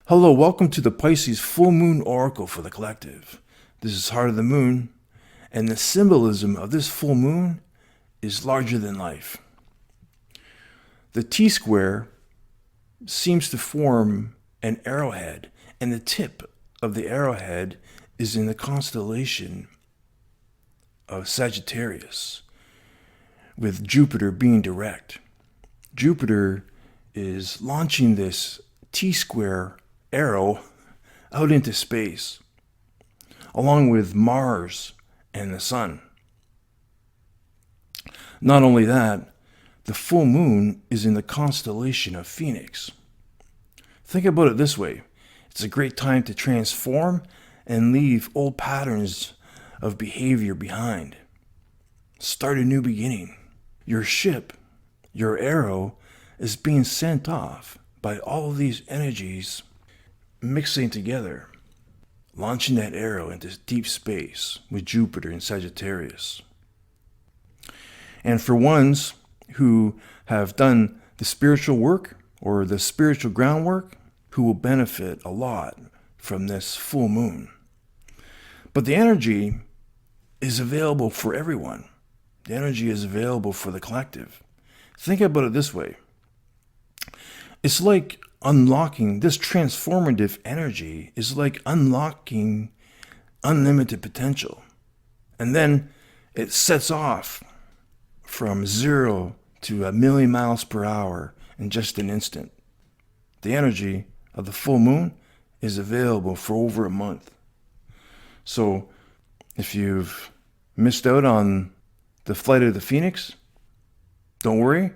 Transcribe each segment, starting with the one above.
Hello, welcome to the Pisces Full Moon Oracle for the Collective. This is Heart of the Moon, and the symbolism of this full moon is larger than life. The T-square seems to form an arrowhead, and the tip of the arrowhead is in the constellation of Sagittarius, with Jupiter being direct. Jupiter is launching this T-square arrow out into space, along with Mars and the Sun. Not only that, the full moon is in the constellation of Phoenix. Think about it this way. It's a great time to transform and leave old patterns of behavior behind. Start a new beginning. Your ship, your arrow, is being sent off by all of these energies mixing together, launching that arrow into deep space with Jupiter and Sagittarius. And for ones who have done the spiritual work or the spiritual groundwork, who will benefit a lot from this full moon. But the energy is available for everyone. The energy is available for the collective. Think about it this way. It's like unlocking this transformative energy is like unlocking unlimited potential. And then it sets off from 0 to 1,000,000 miles per hour in just an instant. The energy of the full moon is available for over a month. So if you've missed out on the flight of the Phoenix, don't worry,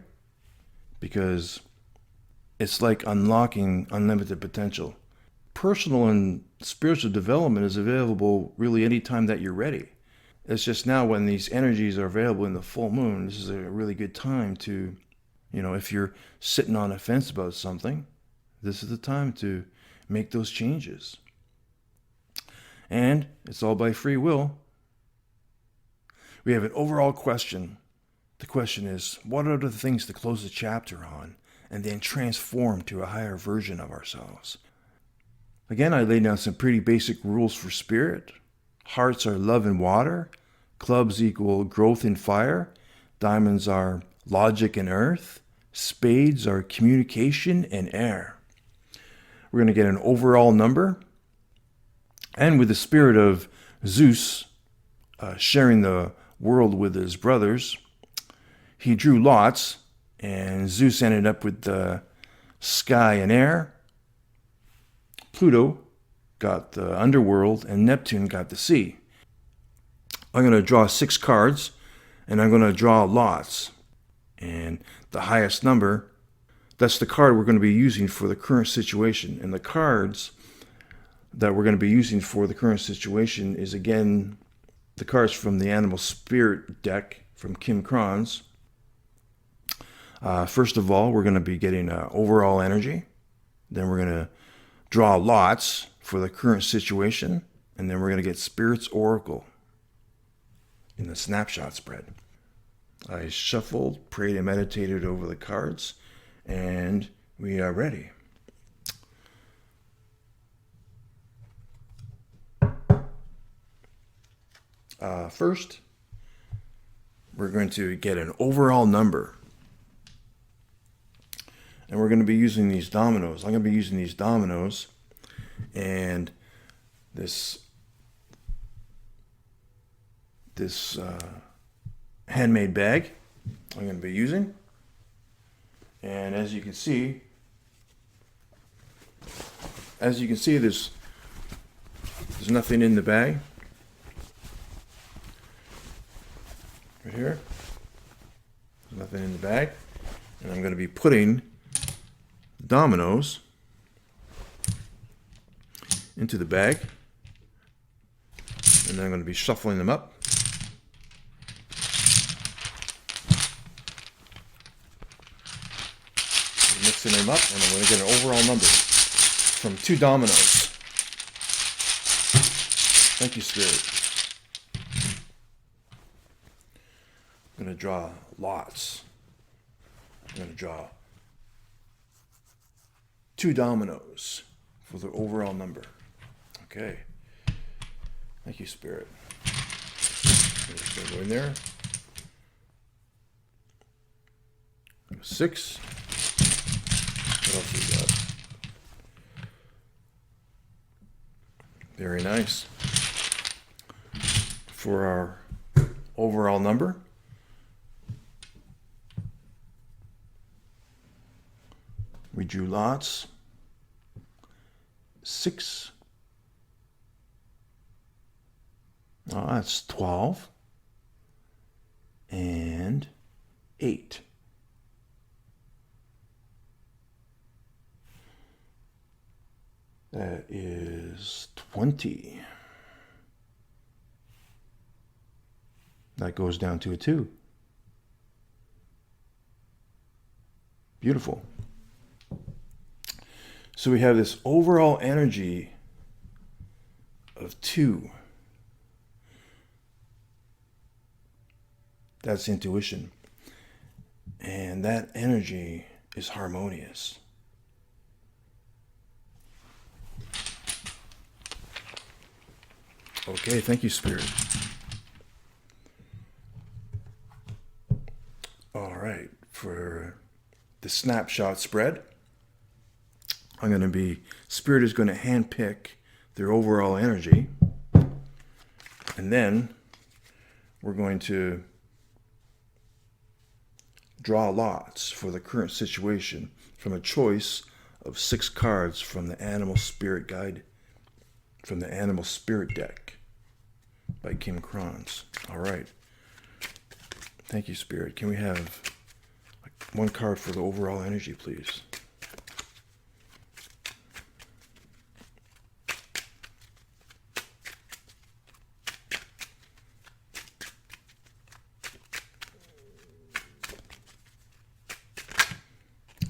because it's like unlocking unlimited potential. Personal and spiritual development is available really anytime that you're ready. It's just now when these energies are available in the full moon, this is a really good time to, if you're sitting on a fence about something, this is the time to make those changes. And it's all by free will. We have an overall question. The question is, what are the things to close the chapter on and then transform to a higher version of ourselves? Again, I laid down some pretty basic rules for spirit. Hearts are love and water. Clubs equal growth and fire. Diamonds are logic and earth. Spades are communication and air. We're going to get an overall number. And with the spirit of Zeus sharing the world with his brothers, he drew lots, and Zeus ended up with the sky and air. Pluto got the underworld, and Neptune got the sea. I'm going to draw 6 cards, and I'm going to draw lots. And the highest number, that's the card we're going to be using for the current situation. And the cards that we're going to be using for the current situation is, again, the cards from the Animal Spirit deck from Krans. First of all, we're going to be getting overall energy. Then we're going to draw lots for the current situation. And then we're going to get Spirit's Oracle in the Snapshot Spread. I shuffled, prayed, and meditated over the cards. And we are ready. First, we're going to get an overall number. And we're going to be using these dominoes. I'm going to be using these dominoes and this handmade bag I'm going to be using. And as you can see, there's nothing in the bag. Right here. There's nothing in the bag. And I'm going to be putting dominoes into the bag, and then I'm going to be shuffling them up. Mixing them up, and I'm going to get an overall number from 2 dominoes. Thank you, Spirit. I'm going to draw lots. I'm going to draw 2 dominoes for the overall number. Okay. Thank you, Spirit. Just gonna go in there. 6. What else we got? Very nice. For our overall number, we drew lots. 6. Oh, that's 12. And 8. That is 20. That goes down to a 2. Beautiful. So we have this overall energy of 2. That's intuition. And that energy is harmonious. Okay, thank you, Spirit. All right, for the snapshot spread, Spirit is going to handpick their overall energy, and then we're going to draw lots for the current situation from a choice of 6 cards from the Animal Spirit Guide, from the Animal Spirit deck by Kim Krans. All right. Thank you, Spirit. Can we have 1 card for the overall energy, please?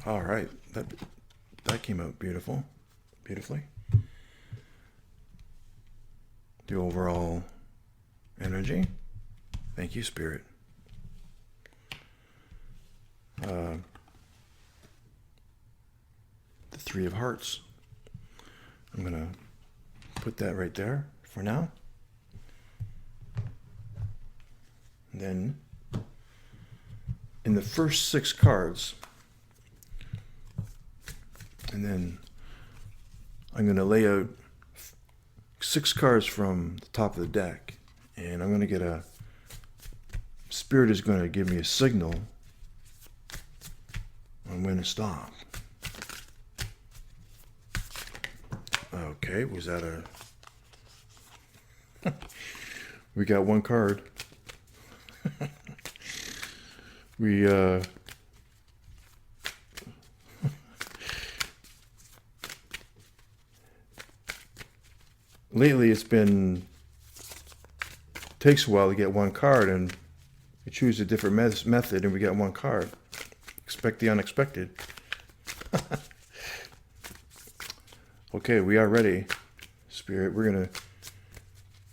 All right, that came out beautifully. The overall energy. Thank you, Spirit. The 3 of Hearts. I'm gonna put that right there for now. And then in the first 6 cards, and then I'm going to lay out 6 cards from the top of the deck, and I'm going to get a Spirit is going to give me a signal on when to stop. Okay, was that a... We got 1 card. Lately takes a while to get 1 card, and we choose a different method and we get 1 card. Expect the unexpected. Okay, we are ready, Spirit. We're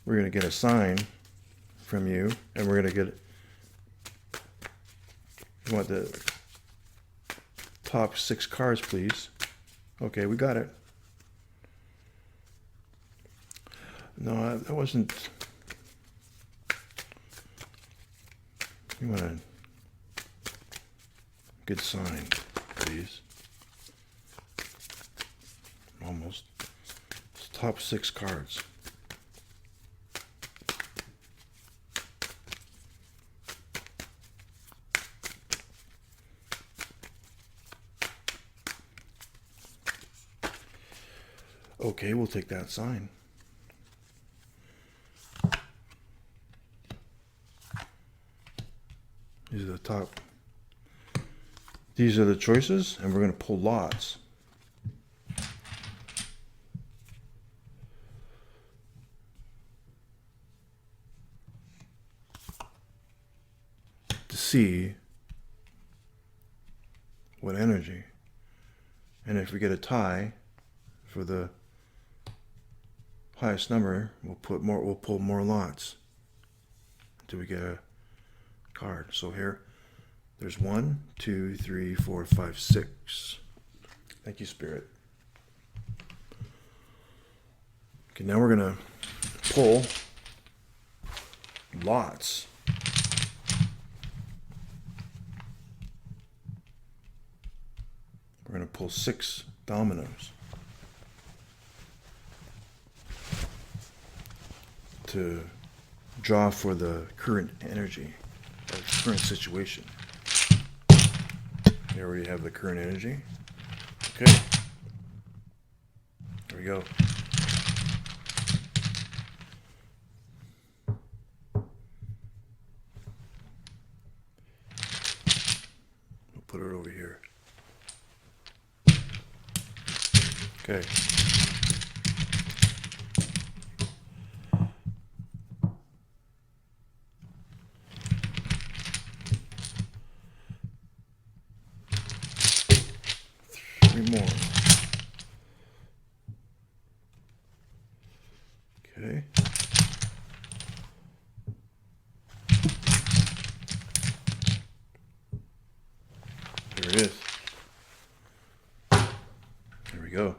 gonna get a sign from you, and we're gonna get... You want the top 6 cards, please? Okay, we got it. No, that wasn't... You want a good sign, please. Almost. It's top 6 cards. Okay, we'll take that sign. These are the top. These are the choices, and we're going to pull lots. To see what energy. And if we get a tie for the highest number, we'll pull more lots until we get a card. So here, there's 1, 2, 3, 4, 5, 6. Thank you, Spirit. Okay, now we're going to pull lots. We're going to pull 6 dominoes to draw for the current energy, or current situation. Here we have the current energy. Okay. There we go. We'll put it over here. Okay. More. Okay. There it is. There we go.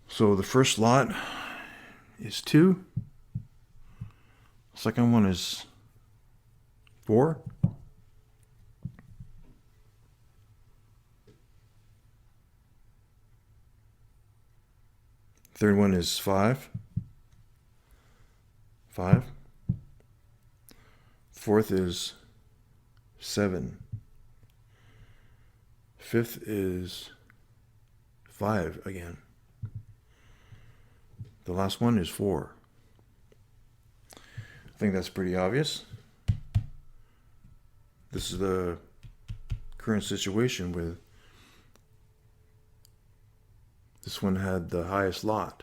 So the first lot is 2. Second one is 4. Third one is 5. 5. Fourth is 7. Fifth is 5 again. The last one is 4. I think that's pretty obvious. This is the current situation with this one had the highest lot.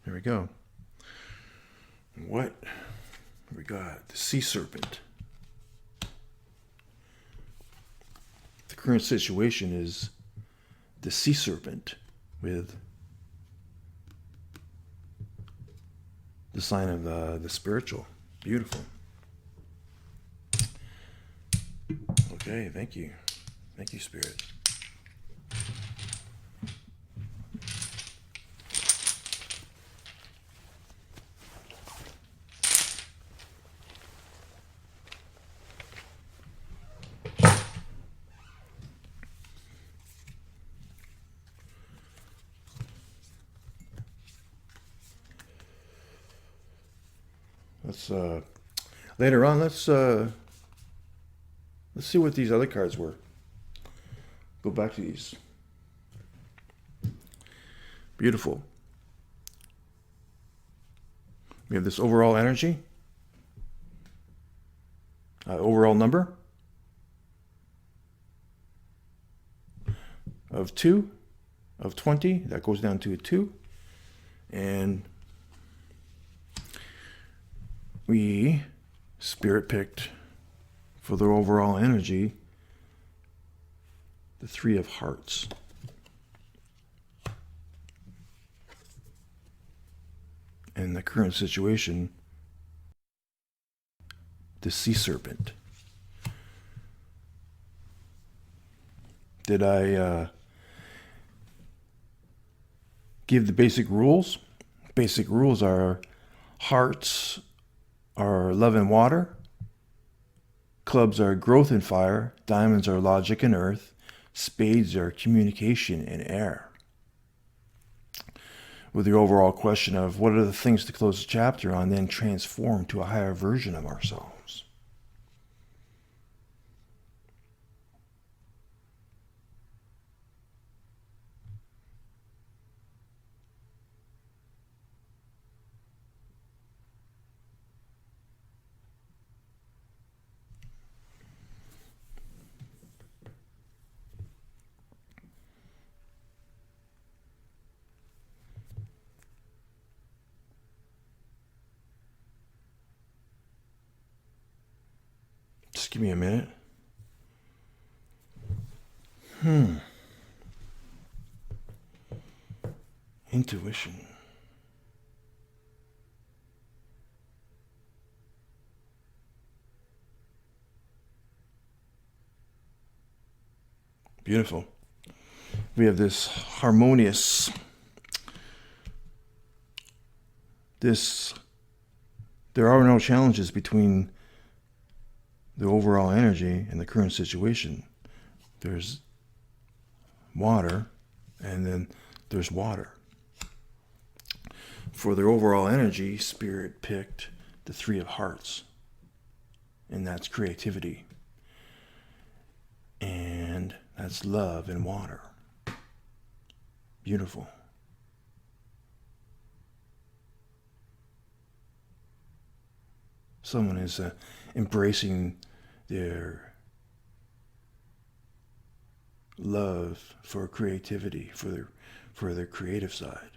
There we go. What we got? The sea serpent. The current situation is the sea serpent with the sign of the spiritual. Beautiful. Okay, thank you. Thank you, Spirit. Let's later on. Let's see what these other cards were. Go back to these. Beautiful. We have this overall energy, overall number of 2, of 20. That goes down to a 2, and we Spirit picked for their overall energy the 3 of Hearts. And the current situation, the sea serpent. Did I give the basic rules? Basic rules are hearts are love and water, clubs are growth and fire, diamonds are logic and earth, spades are communication and air. With the overall question of what are the things to close the chapter on, then transform to a higher version of ourselves. Just give me a minute. Intuition. Beautiful. We have this harmonious there are no challenges between the overall energy and the current situation. There's water, and then there's water. For their overall energy, Spirit picked the Three of Hearts, and that's creativity. And that's love and water. Beautiful. Someone is embracing their love for creativity, for their creative side.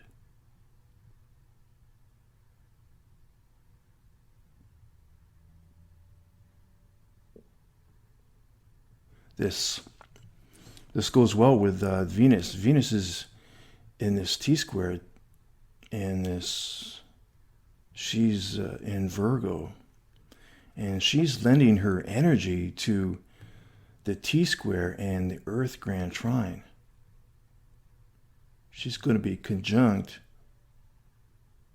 This goes well with Venus. Venus is in this T-square, and she's in Virgo, and she's lending her energy to the T-square and the Earth Grand Trine. She's going to be conjunct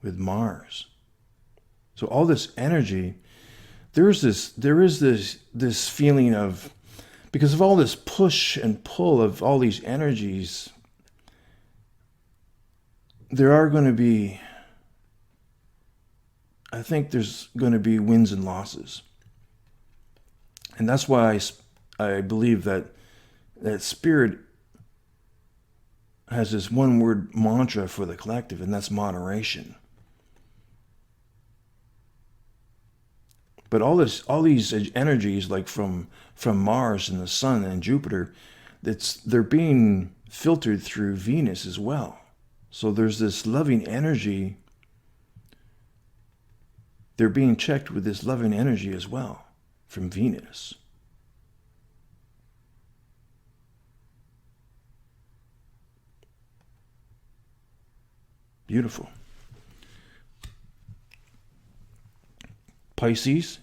with Mars. So all this energy, there is this feeling of, because of all this push and pull of all these energies, there are going to be, I think there's going to be wins and losses. And that's why I believe that Spirit has this one word mantra for the collective, and that's moderation. But all these energies, like from Mars and the Sun and Jupiter, they're being filtered through Venus as well. So there's this loving energy. They're being checked with this loving energy as well from Venus. Beautiful. Pisces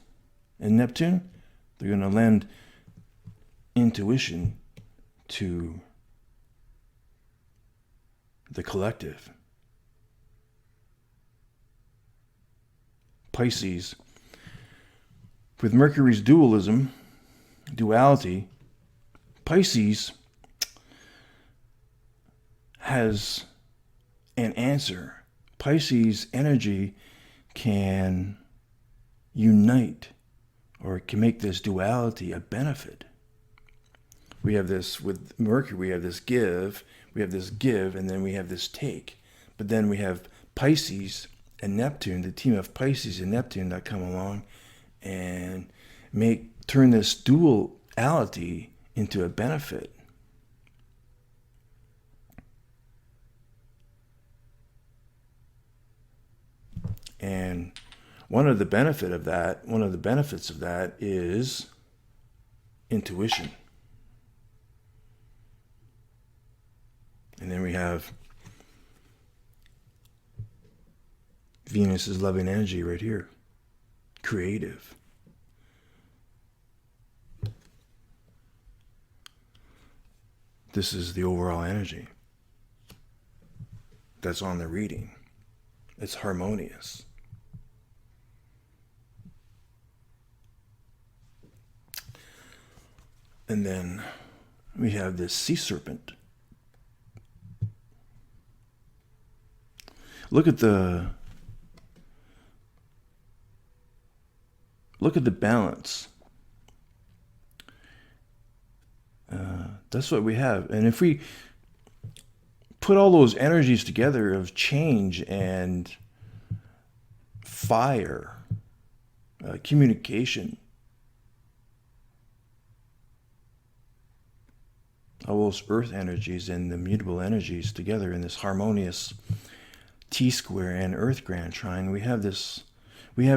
and Neptune, they're going to lend intuition to the collective. Pisces, with Mercury's duality, Pisces has an answer. Pisces energy can unite, or can make this duality a benefit. We have this with Mercury, we have this give, and then we have this take. But then we have Pisces and Neptune, the team of Pisces and Neptune that come along and turn this duality into a benefit. And one of the benefits of that is intuition. And then we have Venus's loving energy right here. Creative. This is the overall energy that's on the reading. It's harmonious. And then we have this sea serpent. Look at the balance. That's what we have. And if we put all those energies together of change and fire, communication, all those earth energies and the mutable energies together in this harmonious T-square and Earth Grand Trine, we have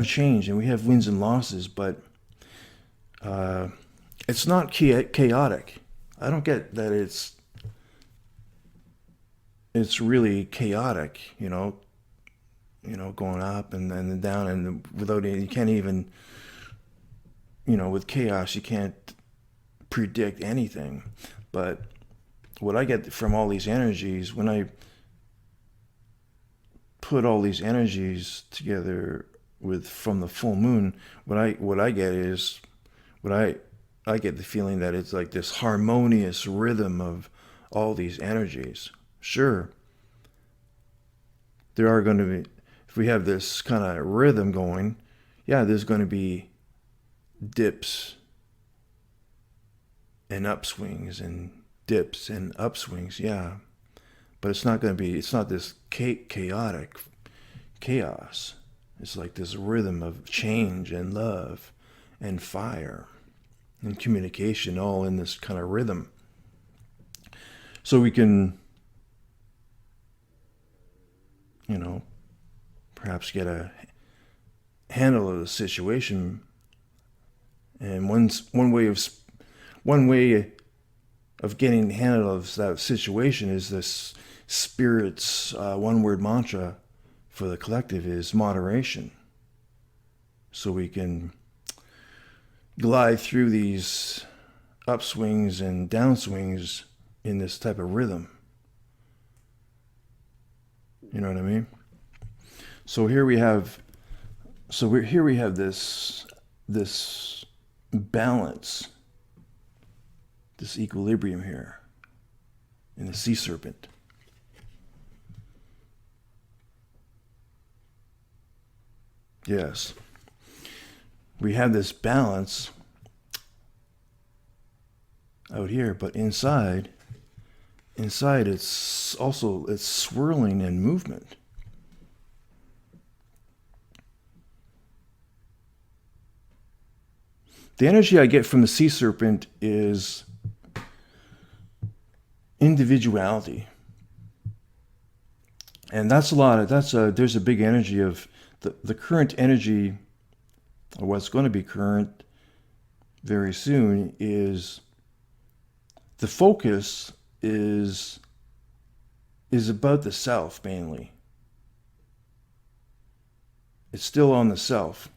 change and we have wins and losses, but it's not chaotic. I don't get that it's really chaotic, going up and then down, and you can't even, with chaos, you can't predict anything. But what I get from all these energies, when I put all these energies together with from the full moon, what I get is I get the feeling that it's like this harmonious rhythm of all these energies. Sure, there are going to be, if we have this kind of rhythm going, yeah, there's going to be dips and upswings and dips and upswings, yeah. But it's not going to be, it's not this chaotic chaos. It's like this rhythm of change and love and fire and communication all in this kind of rhythm. So we can, perhaps get a handle of the situation. And one way of getting the handle of that situation is this Spirit's one-word mantra for the collective is moderation. So we can glide through these upswings and downswings in this type of rhythm. You know what I mean? So here we have this balance, this equilibrium here in the sea serpent. Yes. We have this balance out here, but inside it's swirling and movement. The energy I get from the sea serpent is individuality. And there's a big energy of the current energy, or what's going to be current very soon, is the focus is about the self mainly. It's still on the self.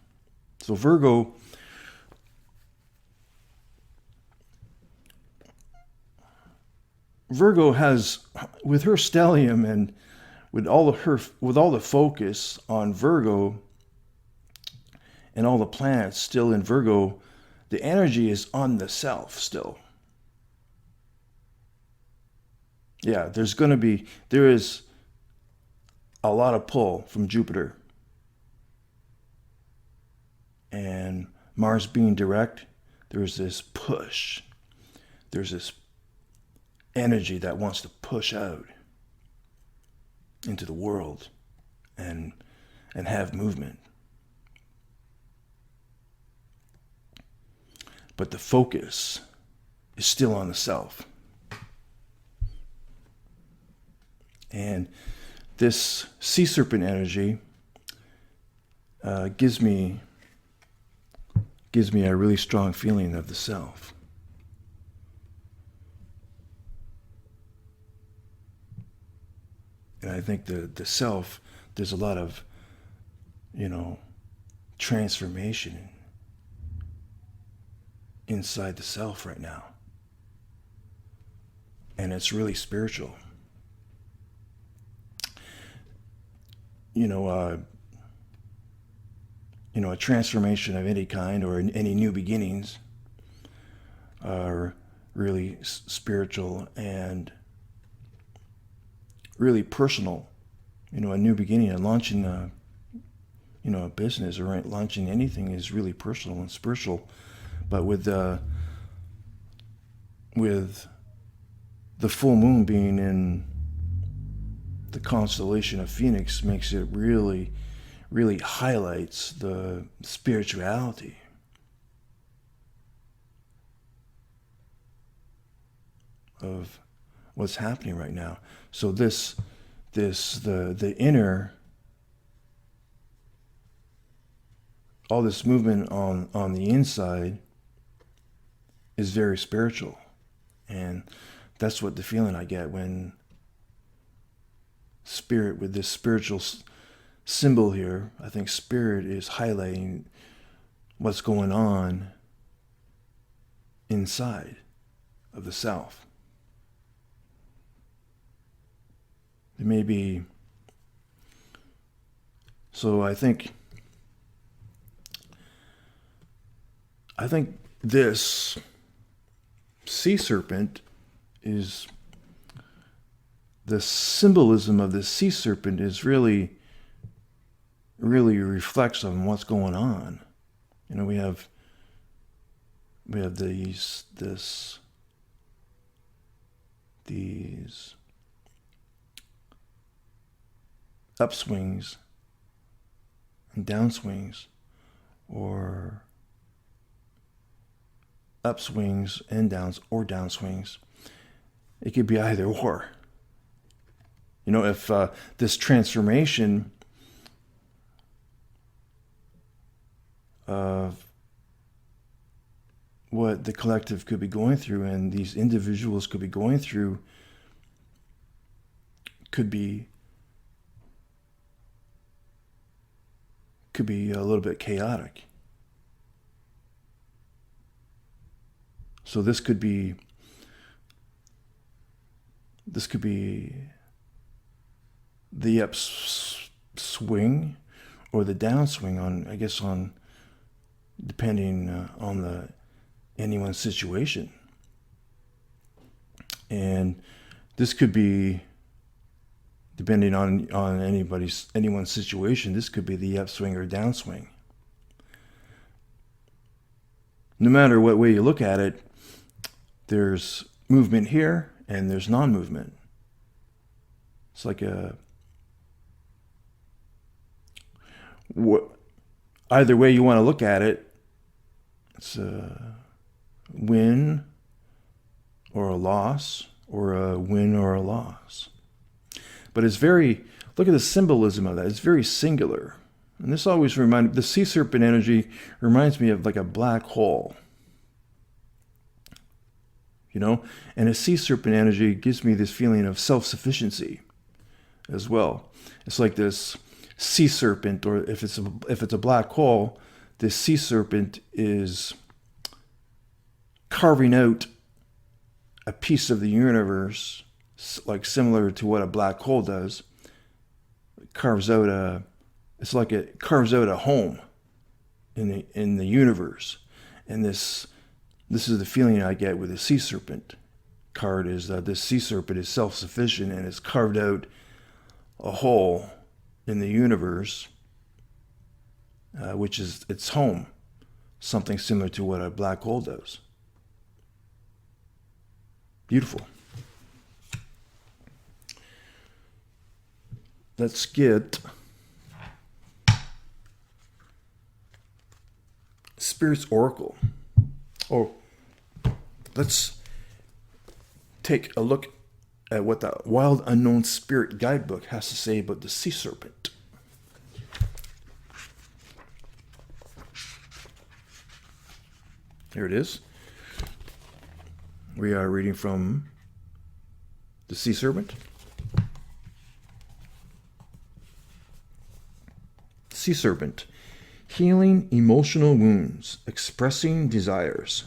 So Virgo has, with her stellium and with all the focus on Virgo and all the planets still in Virgo, the energy is on the self still. Yeah, there is a lot of pull from Jupiter. And Mars being direct, there's this push. There's this energy that wants to push out into the world and have movement. But the focus is still on the self. And this sea serpent energy gives me a really strong feeling of the self. And I think the self, there's a lot of, transformation inside the self right now. And it's really spiritual. A transformation of any kind or any new beginnings are really spiritual and really personal. A new beginning and launching a business or launching anything is really personal and spiritual. But with the full moon being in the constellation of Phoenix makes it really, really highlights the spirituality of what's happening right now. So the inner, all this movement on the inside is very spiritual. And that's what the feeling I get when Spirit, with this spiritual symbol here, I think Spirit is highlighting what's going on inside of the self. There may be So I think this sea serpent is, the symbolism of the sea serpent is really reflects on what's going on. You know, we have these upswings and downswings, or upswings and downswings. It could be either or. You know, if this transformation of what the collective could be going through and these individuals could be going through could be a little bit chaotic. So this could be the upswing or the downswing on depending on anyone's situation. And this could be, depending on anyone's situation, this could be the upswing or downswing. No matter what way you look at it, there's movement here and there's non-movement. It's like either way you want to look at it, it's a win or a loss, or a win or a loss. But it's look at the symbolism of that. It's very singular. And this always the sea serpent energy reminds me of like a black hole. You know? And a sea serpent energy gives me this feeling of self-sufficiency as well. It's like this sea serpent, or if it's a black hole, this sea serpent is carving out a piece of the universe, like similar to what a black hole does. It carves out a home in the universe. And this is the feeling I get with the sea serpent card, is that this sea serpent is self-sufficient and has carved out a hole in the universe, which is its home, something similar to what a black hole does. Beautiful. Let's get Spirit's Oracle. Oh, let's take a look at what the Wild Unknown Spirit Guidebook has to say about the sea serpent. Here it is. We are reading from the sea serpent. Sea serpent. Healing emotional wounds, expressing desires.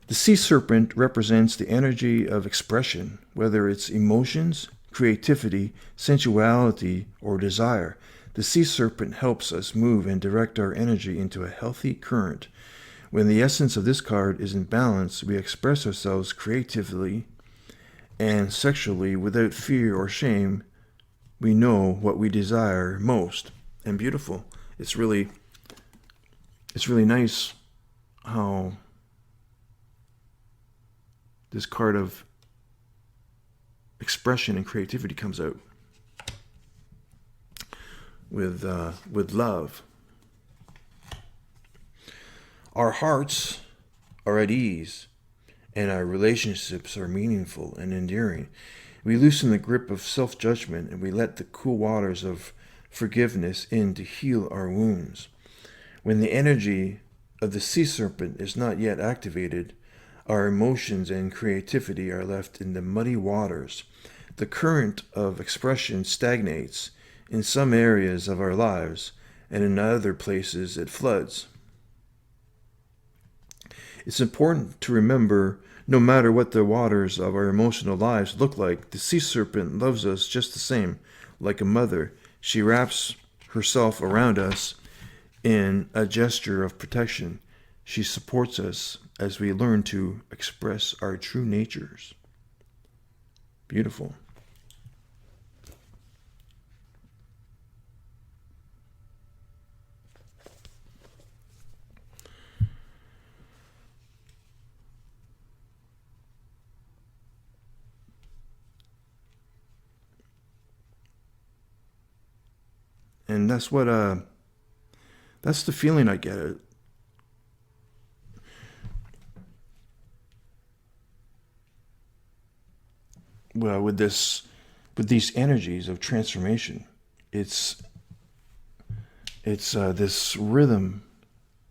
The sea serpent represents the energy of expression, whether it's emotions, creativity, sensuality, or desire. The sea serpent helps us move and direct our energy into a healthy current. When the essence of this card is in balance, we express ourselves creatively and sexually without fear or shame. We know what we desire most. And beautiful. It's really nice how this card of expression and creativity comes out with love. Our hearts are at ease, and our relationships are meaningful and endearing. We loosen the grip of self-judgment, and we let the cool waters of forgiveness in to heal our wounds. When the energy of the sea serpent is not yet activated, our emotions and creativity are left in the muddy waters. The current of expression stagnates in some areas of our lives, and in other places it floods. It's important to remember, no matter what the waters of our emotional lives look like, the sea serpent loves us just the same. Like a mother, she wraps herself around us in a gesture of protection. She supports us as we learn to express our true natures. Beautiful. And that's the feeling I get. Well, with these energies of transformation, it's this rhythm.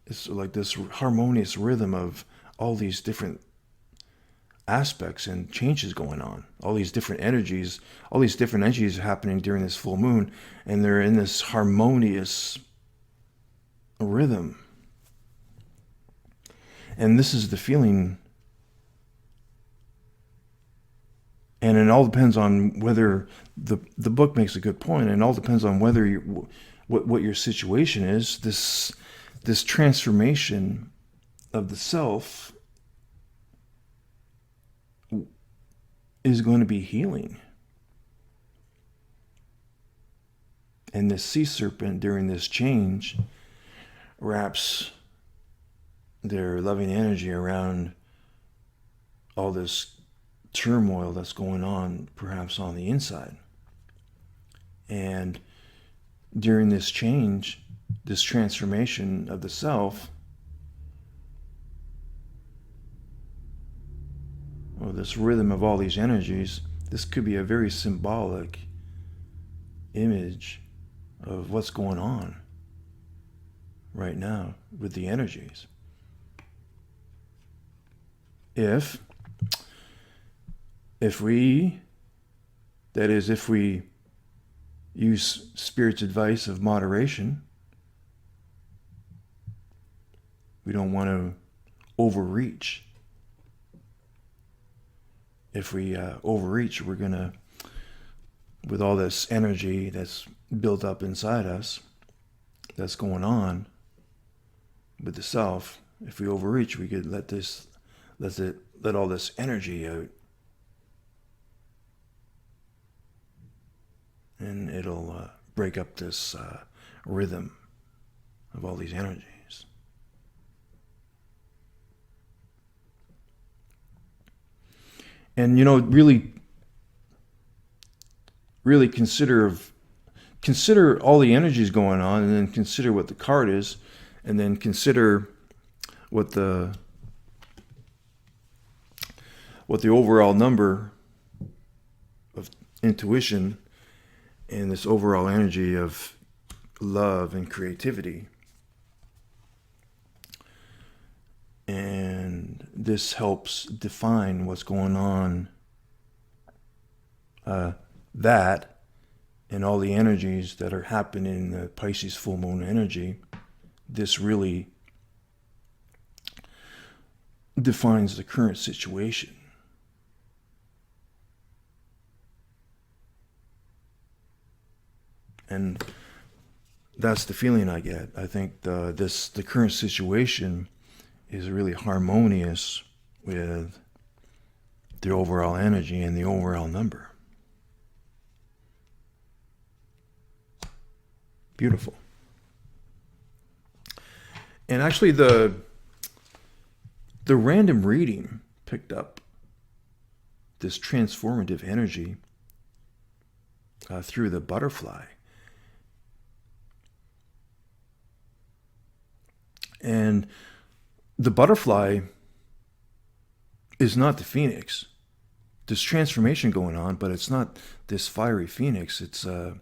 It's like this harmonious rhythm of all these different aspects and changes going on. All these different energies happening during this full moon, and they're in this harmonious rhythm. And this is the feeling. And it all depends on whether the book makes a good point, and it all depends on whether what your situation is. This transformation of the self is going to be healing. And this sea serpent during this change wraps their loving energy around all this turmoil that's going on, perhaps on the inside. And during this change, this transformation of the self, or this rhythm of all these energies, this could be a very symbolic image of what's going on right now with the energies. If we use Spirit's advice of moderation, we don't want to overreach. If we overreach, we're going to, with all this energy that's built up inside us, that's going on with the self, if we overreach, we could let all this energy out. And it'll break up this rhythm of all these energies. And really consider all the energies going on, and then consider what the card is, and then consider what the overall number of intuition and this overall energy of love and creativity. And this helps define what's going on, that and all the energies that are happening in the Pisces full moon energy. This really defines the current situation. And that's the feeling I get. I think the current situation is really harmonious with the overall energy and the overall number. Beautiful. And actually the random reading picked up this transformative energy through the butterfly. And the butterfly is not the phoenix. There's transformation going on, but it's not this fiery phoenix. It's a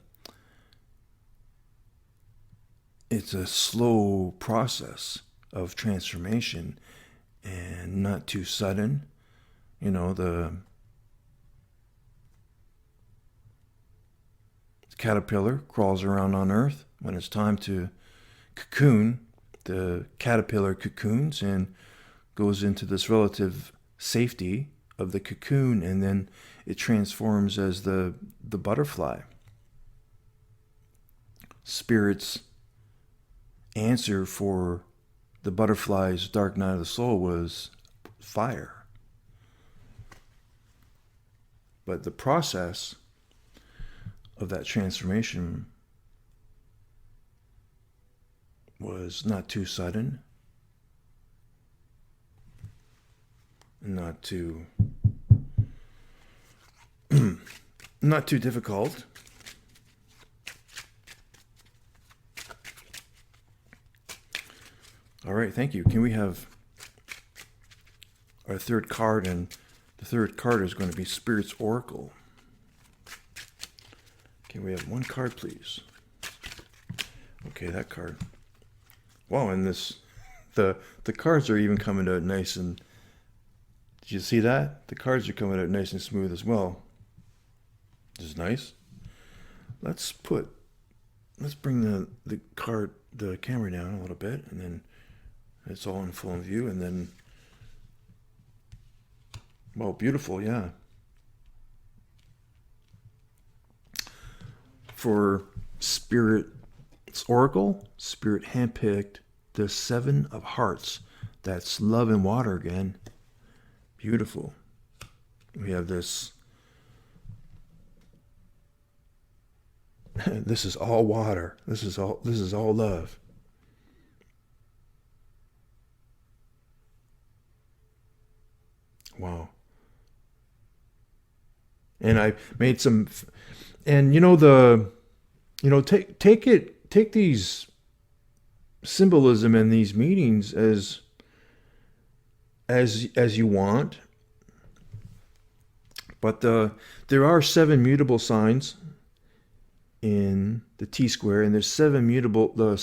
slow process of transformation, and not too sudden. The caterpillar crawls around on Earth. When it's time to cocoon, the caterpillar cocoons and goes into this relative safety of the cocoon, and then it transforms as the butterfly. Spirit's answer for the butterfly's dark night of the soul was fire. But the process of that transformation was not too sudden, not too not too difficult. All right, thank you. Can we have our third card? And the third card is going to be Spirit's Oracle. Can we have one card, please? Okay, that card. Wow, and the cards are even coming out nice and. Did you see that? The cards are coming out nice and smooth as well. This is nice. Let's bring the camera down a little bit, and then it's all in full view, and then, well, beautiful, yeah. For Spirit's Oracle, Spirit handpicked the Seven of Hearts. That's love and water again. Beautiful. We have this. This is all water. This is all love. Wow. And I made some, and take these symbolism in these meetings as you want. But there are 7 mutable signs in the T-square, and there's 7 mutable, the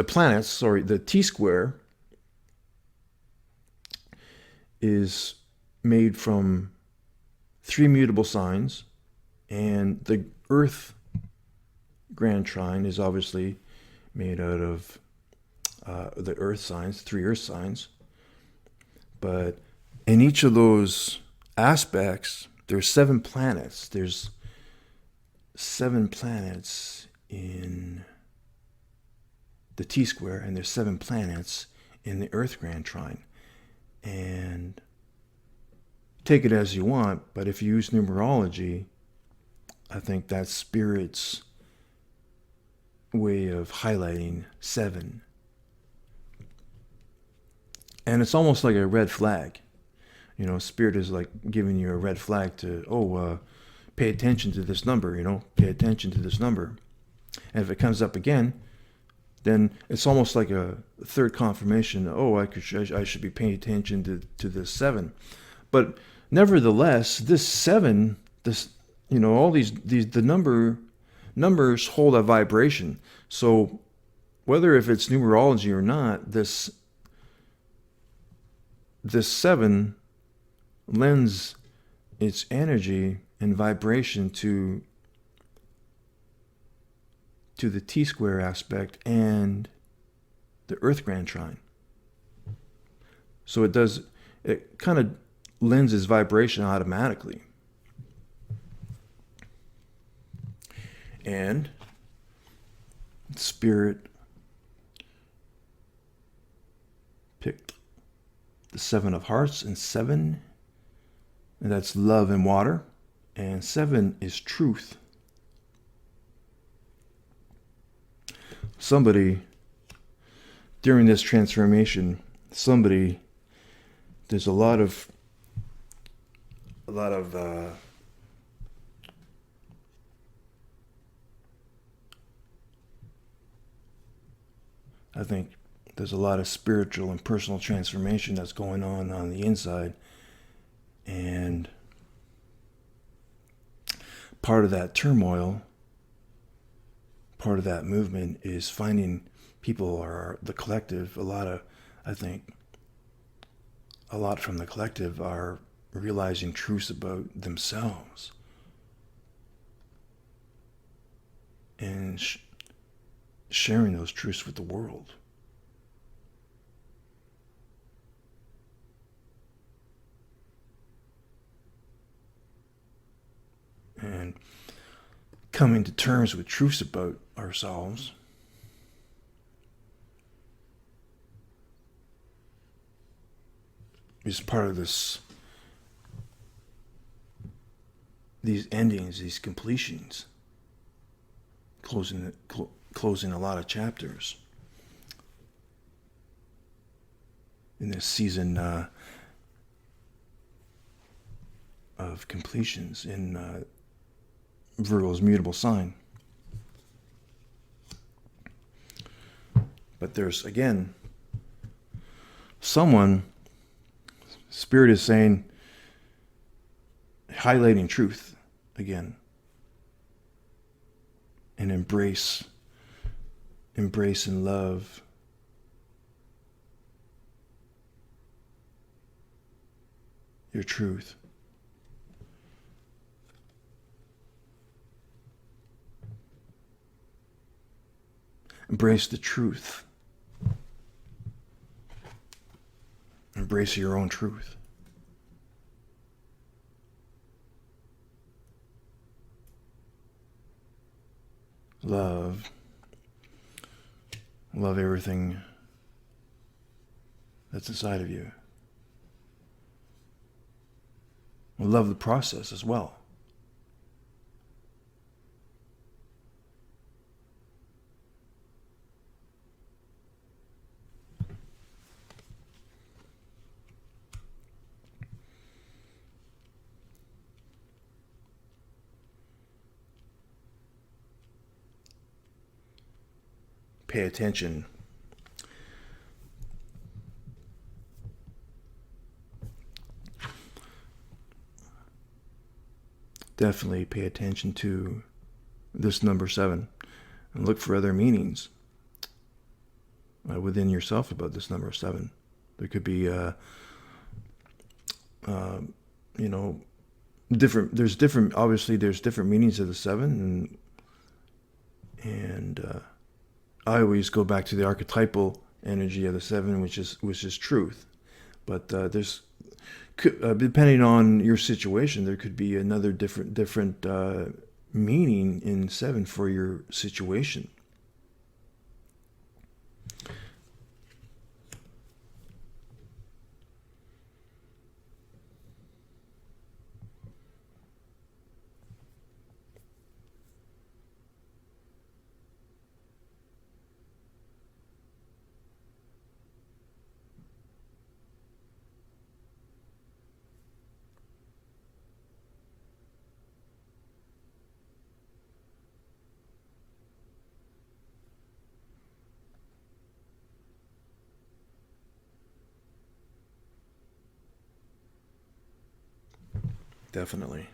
planets, sorry, the T-square is made from 3 mutable signs, and the Earth Grand Trine is obviously made out of the Earth signs, 3 Earth signs. But in each of those aspects, there's 7 planets. There's 7 planets in the T-square, and there's 7 planets in the Earth Grand Trine. And take it as you want, but if you use numerology, I think that's Spirit's way of highlighting 7. And it's almost like a red flag. Spirit is like giving you a red flag to, pay attention to this number, pay attention to this number. And if it comes up again, then it's almost like a third confirmation. I should be paying attention to this 7. But nevertheless, this 7, all the numbers hold a vibration. So whether if it's numerology or not, this 7 lends its energy and vibration to the T-square aspect and the Earth Grand Trine. So it kind of lends its vibration automatically. And Spirit picked the 7 of Hearts, and 7, and that's love and water, and 7 is truth. Somebody during this transformation, there's a lot of I think there's a lot of spiritual and personal transformation that's going on the inside. And part of that turmoil, part of that movement is finding people, or the collective, I think a lot from the collective are realizing truths about themselves. And sharing those truths with the world. And coming to terms with truths about ourselves. Is part of these endings, these completions, closing a lot of chapters in this season of completions in Virgo's mutable sign. But there's, again, someone, Spirit is saying, highlighting truth again, and embrace and love your truth. Embrace the truth. Embrace your own truth. Love everything that's inside of you. Love the process as well. Pay attention. Definitely pay attention to this number 7 and look for other meanings within yourself about this number 7. There could be, obviously there's different meanings of the 7, and I always go back to the archetypal energy of the 7, which is truth. But there's, depending on your situation, there could be another different meaning in 7 for your situation. Definitely.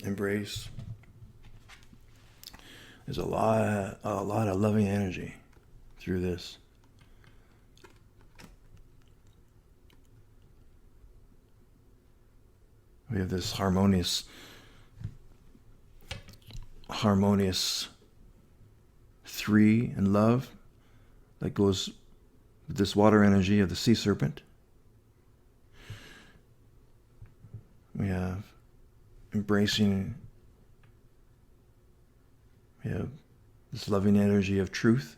Embrace. There's a lot of loving energy through this. We have this harmonious 3 in love that goes with this water energy of the sea serpent. We have embracing, we have this loving energy of truth,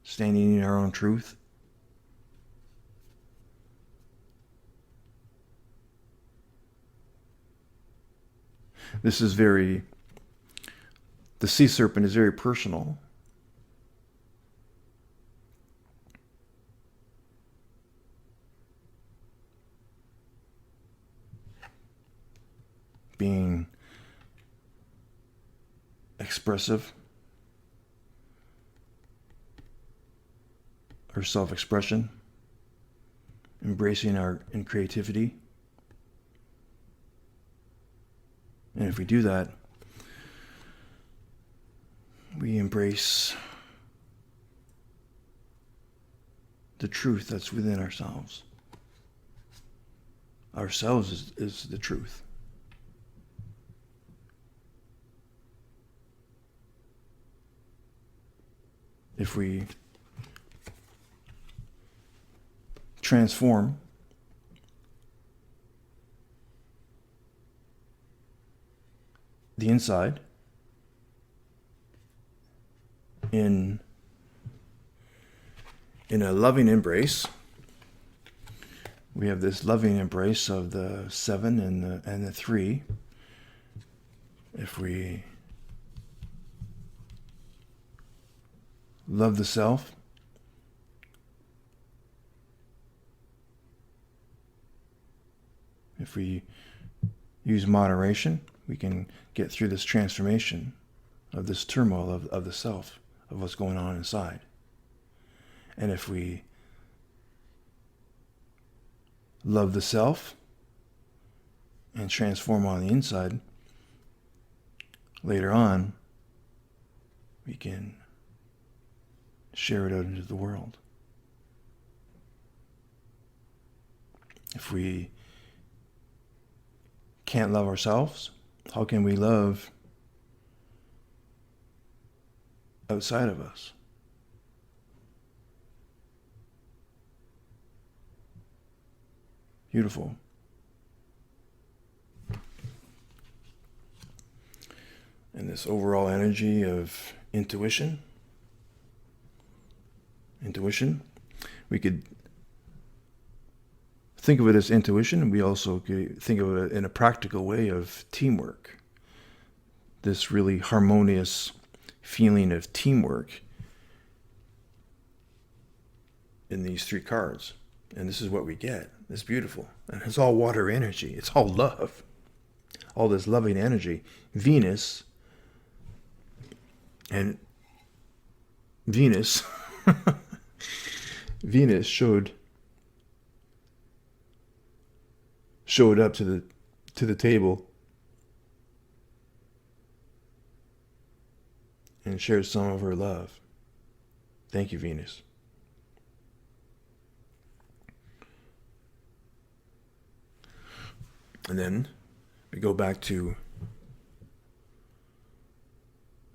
standing in our own truth. This is the sea serpent is very personal. Being expressive, or self-expression, embracing our creativity. And if we do that, we embrace the truth that's within ourselves. Ourselves is the truth. If we transform the inside in a loving embrace. We have this loving embrace of the 7 and the 3. If we love the self, if we use moderation, we can get through this transformation of this turmoil of the self, of what's going on inside. And if we love the self and transform on the inside, later on, we can share it out into the world. If we can't love ourselves, how can we love outside of us? Beautiful. And this overall energy of intuition, we could think of it as intuition, and we also could think of it in a practical way of teamwork. This really harmonious feeling of teamwork in these 3 cards. And this is what we get. It's beautiful. And it's all water energy. It's all love. All this loving energy. Venus showed up to the table and shared some of her love. Thank you, Venus. And then we go back to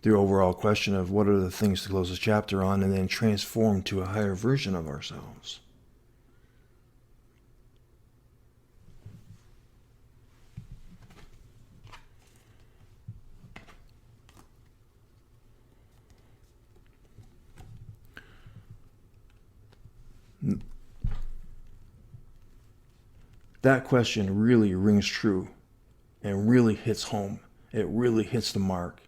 the overall question of what are the things to close this chapter on, and then transform to a higher version of ourselves. That question really rings true and really hits home. It really hits the mark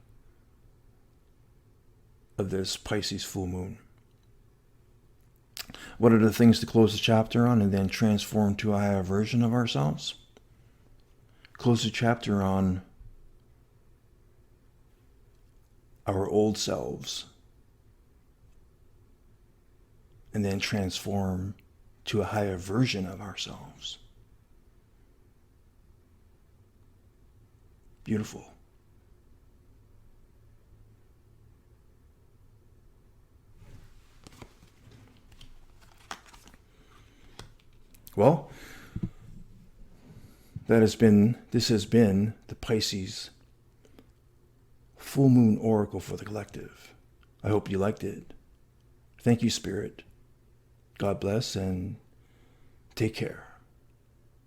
of this Pisces full moon. What are the things to close the chapter on and then transform to a higher version of ourselves? Close the chapter on our old selves and then transform to a higher version of ourselves. Beautiful. Well, this has been the Pisces full moon oracle for the collective. I hope you liked it. Thank you, Spirit. God bless and take care.